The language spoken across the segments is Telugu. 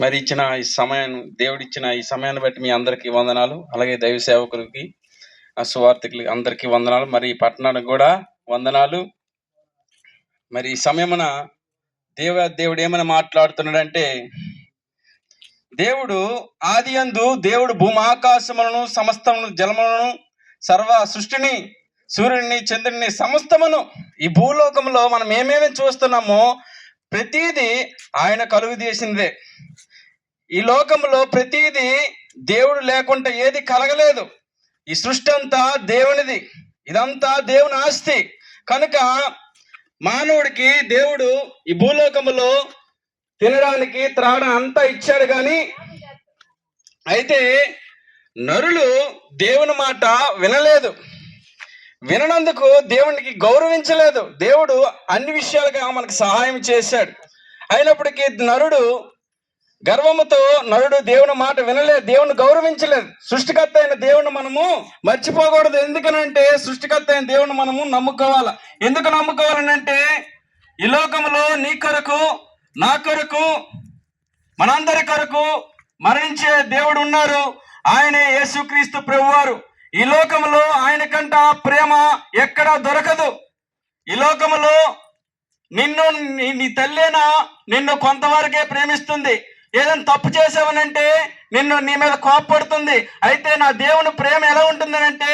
మరి ఇచ్చిన ఈ సమయాన్ని, దేవుడిచ్చిన ఈ సమయాన్ని బట్టి మీ అందరికీ వందనాలు. అలాగే దైవ సేవకులకి, సువార్థికులకి అందరికీ వందనాలు. మరి పట్టణానికి కూడా వందనాలు. మరి ఈ సమయమున దేవుడు ఏమైనా మాట్లాడుతున్నాడంటే, దేవుడు ఆదియందు దేవుడు భూమాకాశములను సమస్తమును జలములను సర్వ సృష్టిని సూర్యుడిని చంద్రుడిని సమస్తమును ఈ భూలోకంలో మనం ఏమేమి చూస్తున్నామో ప్రతిదీ ఆయన కలుగు చేసిందే. ఈ లోకంలో ప్రతిదీ దేవుడు లేకుండా ఏది కలగలేదు. ఈ సృష్టి అంతా దేవునిది, ఇదంతా దేవుని ఆస్తి. కనుక మానవుడికి దేవుడు ఈ భూలోకంలో తినడానికి త్రాగడం అంతా ఇచ్చాడు. కానీ అయితే నరులు దేవుని మాట వినలేదు. విననందుకు దేవునికి గౌరవించలేదు. దేవుడు అన్ని విషయాలుగా మనకు సహాయం చేశాడు. అయినప్పటికీ గర్వముతో నరుడు దేవుని మాట వినలేదు, దేవుని గౌరవించలేదు. సృష్టికర్త అయిన దేవుని మనము మర్చిపోకూడదు. ఎందుకనంటే సృష్టికర్త అయిన దేవుని మనము నమ్ముకోవాలి. ఎందుకు నమ్ముకోవాలనంటే ఈ లోకంలో నీ కొరకు, నా కొరకు, మనందరి కొరకు మరణించే దేవుడు ఉన్నారు. ఆయనే యేసుక్రీస్తు ప్రభువారు. ఈ లోకంలో ఆయన కంట ప్రేమ ఎక్కడా దొరకదు. ఈ లోకంలో నీ తల్లేనా నిన్ను కొంతవరకే ప్రేమిస్తుంది. ఏదైనా తప్పు చేసావనంటే నీ మీద కోపపడుతుంది. అయితే నా దేవుని ప్రేమ ఎలా ఉంటుందనంటే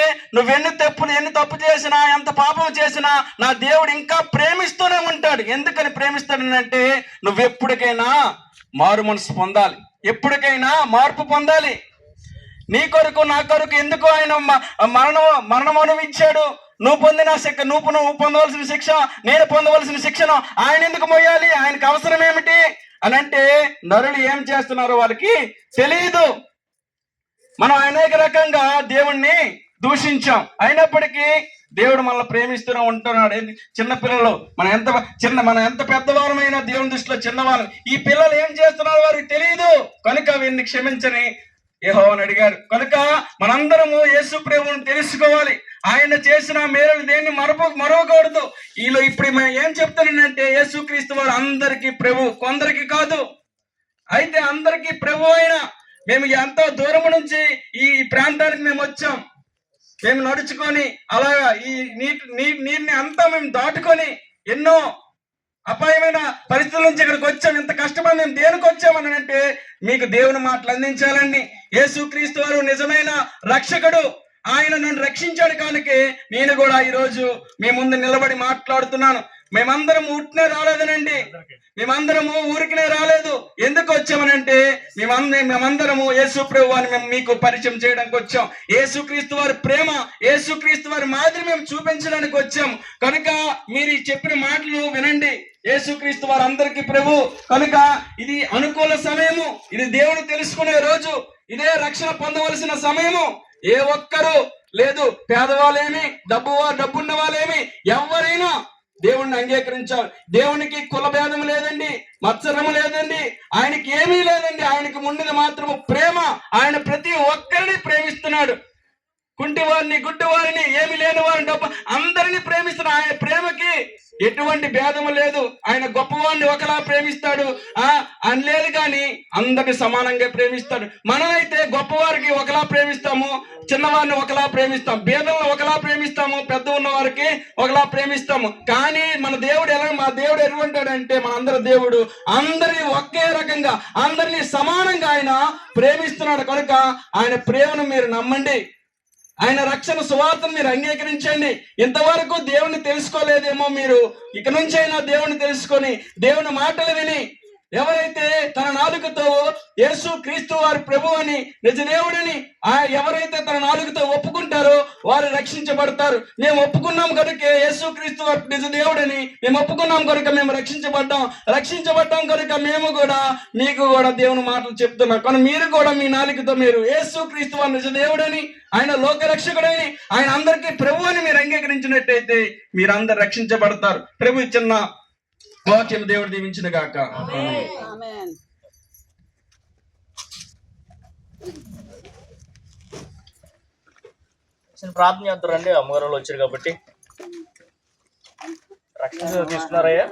ఎన్ని తప్పు చేసినా, ఎంత పాపం చేసినా నా దేవుడు ఇంకా ప్రేమిస్తూనే ఉంటాడు. ఎందుకని ప్రేమిస్తాడనంటే ఎప్పటికైనా మారు మనసు పొందాలి, ఎప్పటికైనా మార్పు పొందాలి. నీ కొరకు, నా కొరకు ఎందుకు ఆయన మరణం అనుభవించాడు? నువ్వు పొందవలసిన శిక్ష, నేను పొందవలసిన శిక్షను ఆయన ఎందుకు మోయాలి? ఆయనకు అవసరం ఏమిటి అని అంటే నరులు ఏం చేస్తున్నారో వాళ్ళకి తెలియదు. మనం అనేక రకంగా దేవుణ్ణి దూషించాం. అయినప్పటికీ దేవుడు మనల్ని ప్రేమిస్తూనే ఉంటున్నాడు. చిన్నపిల్లలు మనం ఎంత పెద్దవారమైనా దేవుని దృష్టిలో చిన్నవాళ్ళు. ఈ పిల్లలు ఏం చేస్తున్నారో వారికి తెలియదు. కనుక వీరిని క్షమించని యెహోవాను అడిగారు. కనుక మనందరము యేసు ప్రభువును తెలుసుకోవాలి. ఆయన చేసిన మేలు దేన్ని మరవకూడదు. ఇప్పుడు ఏం చెప్తానంటే యేసుక్రీస్తు వారు అందరికీ ప్రభు, కొందరికి కాదు. అయితే అందరికీ ప్రభు అయినా మేము ఎంతో దూరం నుంచి ఈ ప్రాంతానికి మేము వచ్చాం. మేము నడుచుకొని అలాగా ఈ నీటిని అంతా మేము దాటుకొని ఎన్నో అపాయమైన పరిస్థితుల నుంచి ఇక్కడికి వచ్చాం. ఇంత కష్టపడి మేము దేనికి వచ్చామని అంటే మీకు దేవుని మాటలు అందించాలండి. యేసుక్రీస్తు వారు నిజమైన రక్షకుడు. ఆయన నన్ను రక్షించాడు. కనుక నేను కూడా ఈరోజు మీ ముందు నిలబడి మాట్లాడుతున్నాను. మేమందరం ఉట్టినే రాలేదనండి, మేమందరము ఊరికినే రాలేదు. ఎందుకు వచ్చామనంటే మేమందరము యేసు ప్రభు అని మేము మీకు పరిచయం చేయడానికి వచ్చాం. యేసుక్రీస్తు వారి ప్రేమ, యేసుక్రీస్తు వారి మాదిరి మేము చూపించడానికి వచ్చాం. కనుక మీరు చెప్పిన మాటలు వినండి. యేసుక్రీస్తు వారు అందరికీ ప్రభు. కనుక ఇది అనుకూల సమయము, ఇది దేవుడు తెలుసుకునే రోజు, ఇదే రక్షణ పొందవలసిన సమయము. ఏ ఒక్కరు లేదు, పేదవాళ్ళేమి, డబ్బున్న వాళ్ళేమి, ఎవరైనా దేవుణ్ణి అంగీకరించాలి. దేవునికి కుల భేదం లేదండి, మత్సరము లేదండి, ఆయనకి ఏమీ లేదండి. ఆయనకు ఉన్నది మాత్రము ప్రేమ. ఆయన ప్రతి ఒక్కరిని ప్రేమిస్తున్నాడు. కుంటివారిని, గుడ్డివారిని, ఏమి లేని వారిని, డబ్బు అందరినీ ప్రేమిస్తున్నాడు. ఆయన ప్రేమకి ఎటువంటి భేదము లేదు. ఆయన గొప్పవాడిని ఒకలా ప్రేమిస్తాడు అని లేదు, కానీ అందరిని సమానంగా ప్రేమిస్తాడు. మనమైతే గొప్పవారికి ఒకలా ప్రేమిస్తాము, చిన్నవారిని ఒకలా ప్రేమిస్తాం, భేదలను ఒకలా ప్రేమిస్తాము, పెద్ద ఉన్న వారికి ఒకలా ప్రేమిస్తాము. కానీ మా దేవుడు ఎటువంటాడంటే మనందరి దేవుడు అందరినీ ఒకే రకంగా, అందరినీ సమానంగా ఆయన ప్రేమిస్తున్నాడు. కనుక ఆయన ప్రేమను మీరు నమ్మండి. ఆయన రక్షణ సువార్తను మీరు అంగీకరించండి. ఇంతవరకు దేవుని తెలుసుకోలేదేమో, మీరు ఇక నుంచి అయినా దేవుని తెలుసుకొని దేవుని మాటలు విని ఎవరైతే తన నాలుకతో యేసు క్రీస్తు వారి ప్రభు అని, నిజ దేవుడిని ఎవరైతే తన నాలుకతో ఒప్పుకుంటారో వారు రక్షించబడతారు. మేము ఒప్పుకున్నాం కనుక యేసు క్రీస్తు వారి నిజ దేవుడిని మేము ఒప్పుకున్నాం కనుక మేము రక్షించబడ్డాం కనుక మేము కూడా మీకు కూడా దేవుని మాటలు చెప్తున్నాం. కానీ మీరు కూడా మీ నాలుకతో మీరు యేసు క్రీస్తు వారి నిజ దేవుడని, ఆయన లోక రక్షకుడని, ఆయన అందరికీ ప్రభు అని మీరు అంగీకరించినట్టయితే మీరు అందరు రక్షించబడతారు. ప్రభు చిన్న వాక్యం దేవుడు దీవించిన గాక. ప్రార్థన చేద్దారండి. అమ్మగారు వచ్చారు కాబట్టి రక్షణ తీసుకున్నారయ్యా.